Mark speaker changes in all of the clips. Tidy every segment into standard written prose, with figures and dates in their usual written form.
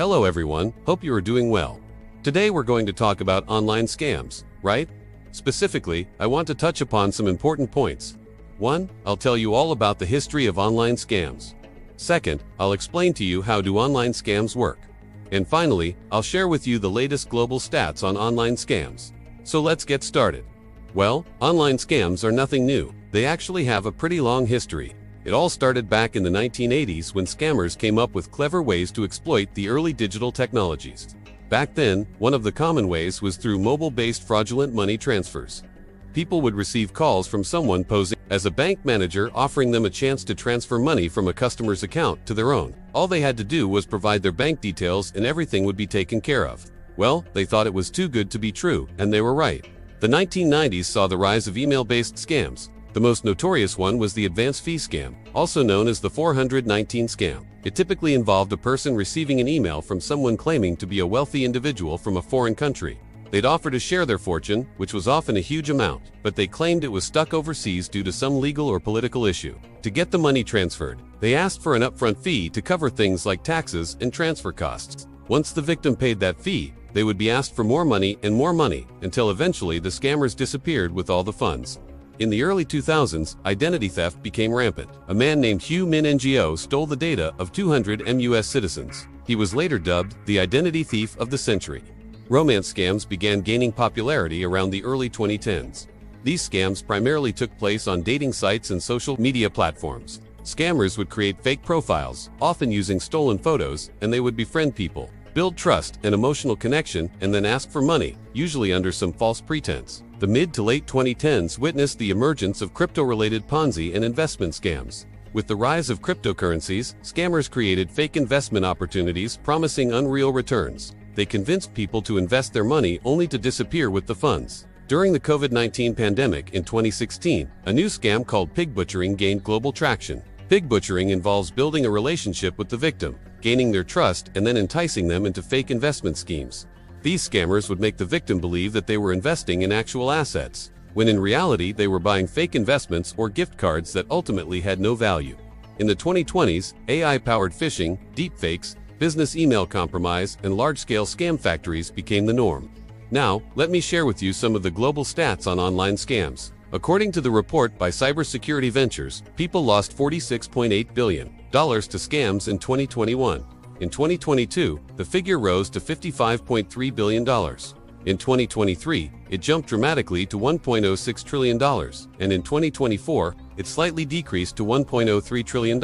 Speaker 1: Hello everyone, hope you are doing well. Today we're going to talk about online scams, right? Specifically, I want to touch upon some important points. 1. I'll tell you all about the history of online scams. 2nd, I'll explain to you how do online scams work. And finally, I'll share with you the latest global stats on online scams. So let's get started. Well, online scams are nothing new. They actually have a pretty long history. It all started back in the 1980s when scammers came up with clever ways to exploit the early digital technologies. Back then, one of the common ways was through mobile-based fraudulent money transfers. People would receive calls from someone posing as a bank manager offering them a chance to transfer money from a customer's account to their own. All they had to do was provide their bank details and everything would be taken care of. Well, they thought it was too good to be true, and they were right. The 1990s saw the rise of email-based scams. The most notorious one was the advance fee scam, also known as the 419 scam. It typically involved a person receiving an email from someone claiming to be a wealthy individual from a foreign country. They'd offer to share their fortune, which was often a huge amount, but they claimed it was stuck overseas due to some legal or political issue. To get the money transferred, they asked for an upfront fee to cover things like taxes and transfer costs. Once the victim paid that fee, they would be asked for more money, until eventually the scammers disappeared with all the funds. In the early 2000s, identity theft became rampant. A man named Hugh Min Ngo stole the data of 200 US citizens. He was later dubbed the identity thief of the century. Romance scams began gaining popularity around the early 2010s. These scams primarily took place on dating sites and social media platforms. Scammers would create fake profiles, often using stolen photos, and they would befriend people, build trust and emotional connection, and then ask for money, usually under some false pretense. The mid to late 2010s witnessed the emergence of crypto-related Ponzi and investment scams. With the rise of cryptocurrencies, scammers created fake investment opportunities promising unreal returns. They convinced people to invest their money only to disappear with the funds. During the COVID-19 pandemic in 2016, a new scam called pig butchering gained global traction. Pig butchering involves building a relationship with the victim, gaining their trust, and then enticing them into fake investment schemes. These scammers would make the victim believe that they were investing in actual assets, when in reality they were buying fake investments or gift cards that ultimately had no value. In the 2020s, AI-powered phishing, deepfakes, business email compromise, and large-scale scam factories became the norm. Now, let me share with you some of the global stats on online scams. According to the report by Cybersecurity Ventures, people lost $46.8 billion to scams in 2021. In 2022, the figure rose to $55.3 billion. In 2023, it jumped dramatically to $1.06 trillion, and in 2024, it slightly decreased to $1.03 trillion.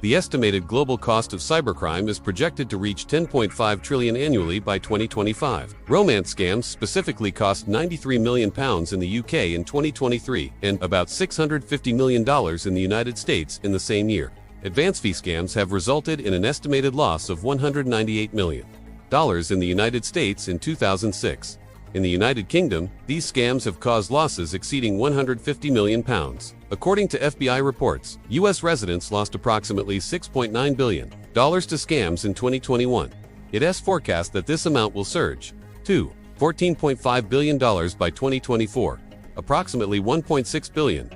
Speaker 1: The estimated global cost of cybercrime is projected to reach $10.5 trillion annually by 2025. Romance scams specifically cost £93 million in the UK in 2023 and about $650 million in the United States in the same year. Advance fee scams have resulted in an estimated loss of $198 million in the United States in 2006. In the United Kingdom, these scams have caused losses exceeding £150 million. According to FBI reports, U.S. residents lost approximately $6.9 billion to scams in 2021. It is forecast that this amount will surge to $14.5 billion by 2024. Approximately $1.6 billion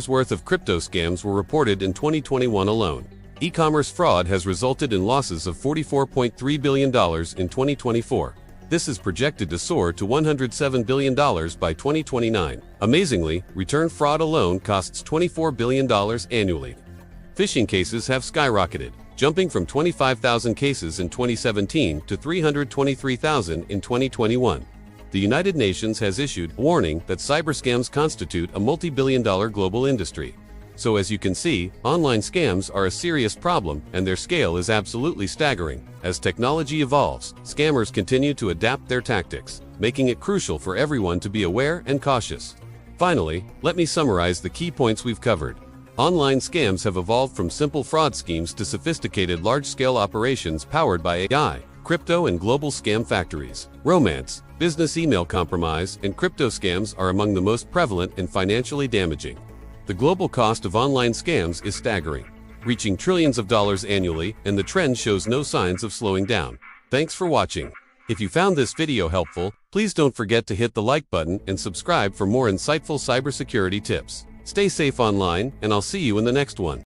Speaker 1: worth of crypto scams were reported in 2021 alone. E-commerce fraud has resulted in losses of $44.3 billion in 2024. This is projected to soar to $107 billion by 2029. Amazingly, return fraud alone costs $24 billion annually. Phishing cases have skyrocketed, jumping from 25,000 cases in 2017 to 323,000 in 2021. The United Nations has issued a warning that cyberscams constitute a multi-billion-dollar global industry. So as you can see, online scams are a serious problem and their scale is absolutely staggering. As technology evolves, scammers continue to adapt their tactics, making it crucial for everyone to be aware and cautious. Finally, let me summarize the key points we've covered. Online scams have evolved from simple fraud schemes to sophisticated large-scale operations powered by AI, crypto and global scam factories. Romance, business email compromise, and crypto scams are among the most prevalent and financially damaging. The global cost of online scams is staggering, reaching trillions of dollars annually, and the trend shows no signs of slowing down. Thanks for watching. If you found this video helpful, please don't forget to hit the like button and subscribe for more insightful cybersecurity tips. Stay safe online, and I'll see you in the next one.